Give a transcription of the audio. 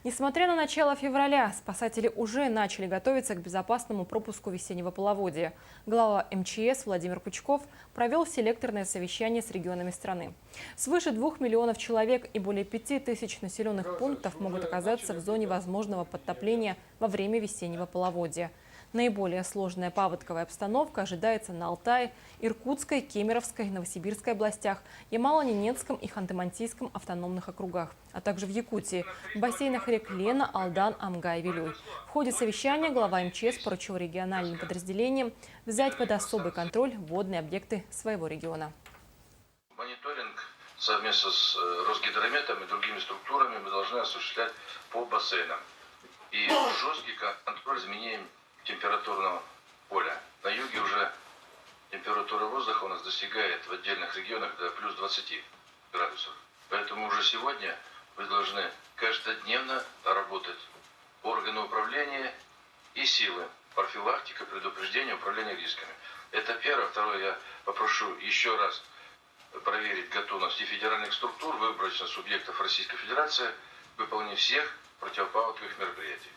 Несмотря на начало февраля, спасатели уже начали готовиться к безопасному пропуску весеннего половодья. Глава МЧС Владимир Пучков провел селекторное совещание с регионами страны. Свыше 2 миллионов человек и более 5000 населенных пунктов могут оказаться в зоне возможного подтопления во время весеннего половодья. Наиболее сложная паводковая обстановка ожидается на Алтае, Иркутской, Кемеровской, Новосибирской областях, Ямало-Ненецком и Ханты-Мансийском автономных округах, а также в Якутии, в бассейнах рек Лена, Алдан, Амгай, Вилюй. В ходе совещания глава МЧС поручил региональным подразделениям взять под особый контроль водные объекты своего региона. Мониторинг совместно с Росгидрометом и другими структурами мы должны осуществлять по бассейнам. И жесткий контроль изменений температурного поля. На юге уже температура воздуха у нас достигает в отдельных регионах до плюс 20 градусов. Поэтому уже сегодня вы должны каждодневно работать органы управления и силы. Профилактика, предупреждение, управление рисками. Это первое. Второе, я попрошу еще раз проверить готовность и федеральных структур, выборочных субъектов Российской Федерации, выполнение всех противопаводковых мероприятий.